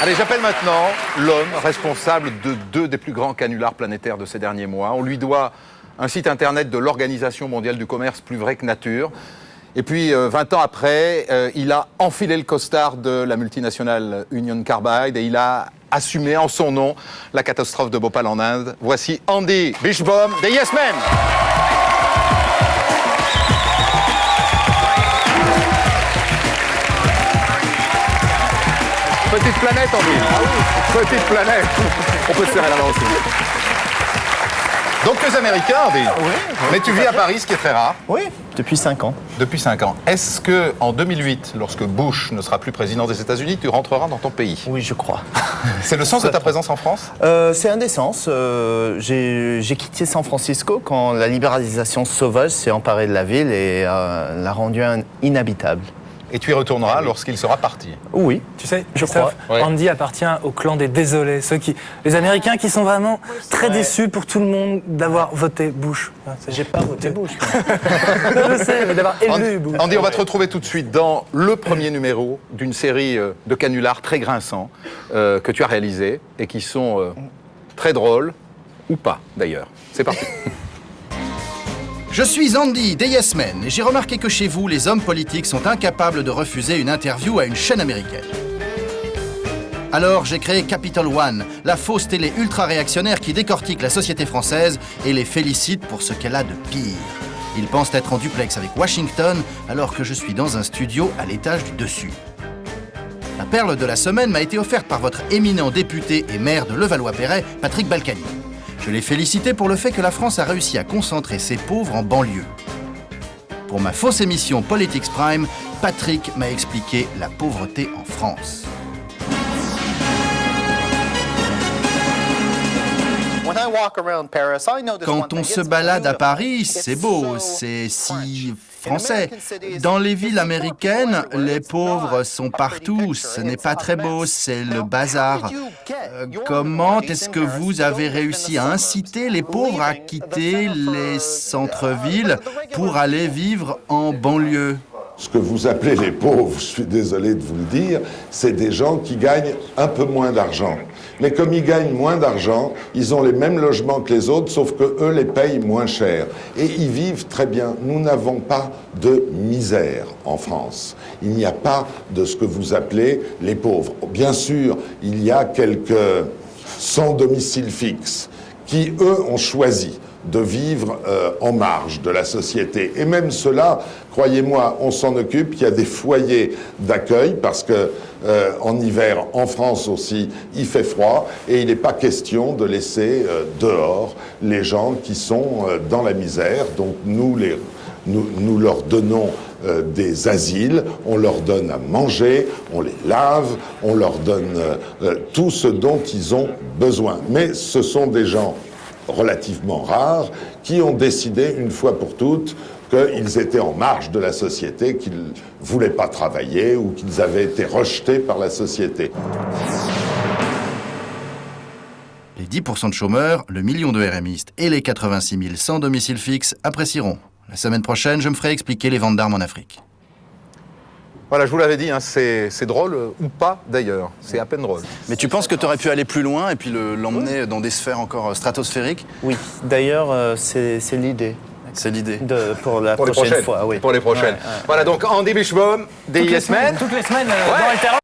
Allez, j'appelle maintenant l'homme responsable de 2 des plus grands canulars planétaires de ces derniers mois. On lui doit un site internet de l'Organisation mondiale du commerce plus vrai que nature. Et puis, 20 ans après, il a enfilé le costard de la multinationale Union Carbide et il a assumé en son nom la catastrophe de Bhopal en Inde. Voici Andy Bishbom des Yes Men. Petite planète, Andy. Ah oui. Petite planète. On peut se serrer la main aussi. Donc, tu es américain, Andy. Oui. Mais tu vis à Paris, ce qui est très rare. Oui, depuis 5 ans. Depuis 5 ans. Est-ce qu'en 2008, lorsque Bush ne sera plus président des États-Unis, tu rentreras dans ton pays? Oui, je crois. C'est le sens de ta présence en France? C'est un des sens. J'ai quitté San Francisco quand la libéralisation sauvage s'est emparée de la ville et l'a rendue inhabitable. Et tu y retourneras lorsqu'il sera parti? Oui, tu sais, je crois. Ouais. Andy appartient au clan des désolés, les Américains qui sont vraiment très déçus pour tout le monde d'avoir voté Bush. J'ai pas voté Bush. Je sais, mais d'avoir élu Bush. Andy, on va te retrouver tout de suite dans le premier numéro d'une série de canulars très grinçants que tu as réalisés et qui sont très drôles, ou pas d'ailleurs. C'est parti. Je suis Andy des Yes Men et j'ai remarqué que chez vous, les hommes politiques sont incapables de refuser une interview à une chaîne américaine. Alors j'ai créé Capital One, la fausse télé ultra-réactionnaire qui décortique la société française et les félicite pour ce qu'elle a de pire. Ils pensent être en duplex avec Washington alors que je suis dans un studio à l'étage du dessus. La perle de la semaine m'a été offerte par votre éminent député et maire de Levallois-Perret, Patrick Balkany. Je l'ai félicité pour le fait que la France a réussi à concentrer ses pauvres en banlieue. Pour ma fausse émission Politics Prime, Patrick m'a expliqué la pauvreté en France. Quand on se balade à Paris, c'est beau, c'est si français. Dans les villes américaines, les pauvres sont partout, ce n'est pas très beau, c'est le bazar. Comment est-ce que vous avez réussi à inciter les pauvres à quitter les centres-villes pour aller vivre en banlieue ? Ce que vous appelez les pauvres, je suis désolé de vous le dire, c'est des gens qui gagnent un peu moins d'argent. Mais comme ils gagnent moins d'argent, ils ont les mêmes logements que les autres, sauf que eux les payent moins cher. Et ils vivent très bien. Nous n'avons pas de misère en France. Il n'y a pas de ce que vous appelez les pauvres. Bien sûr, il y a quelques sans domicile fixe qui, eux, ont choisi de vivre en marge de la société. Et même cela, croyez-moi, on s'en occupe. Il y a des foyers d'accueil parce que en hiver, en France aussi, il fait froid et il n'est pas question de laisser dehors les gens qui sont dans la misère. Donc nous leur donnons des asiles, on leur donne à manger, on les lave, on leur donne tout ce dont ils ont besoin. Mais ce sont des gens relativement rares, qui ont décidé une fois pour toutes qu'ils étaient en marge de la société, qu'ils ne voulaient pas travailler ou qu'ils avaient été rejetés par la société. Les 10% de chômeurs, le million de RMistes et les 86 000 sans domicile fixe apprécieront. La semaine prochaine, je me ferai expliquer les ventes d'armes en Afrique. Voilà, je vous l'avais dit, hein, c'est drôle ou pas d'ailleurs. C'est à peine drôle. Mais tu penses que tu aurais pu aller plus loin et puis l'emmener dans des sphères encore stratosphériques? Oui, d'ailleurs, c'est l'idée. C'est l'idée. Pour la prochaine fois, oui. Pour les prochaines. Ouais. Voilà, donc Andy Bishbom des Yes Men. Toutes les semaines, dans Alterox.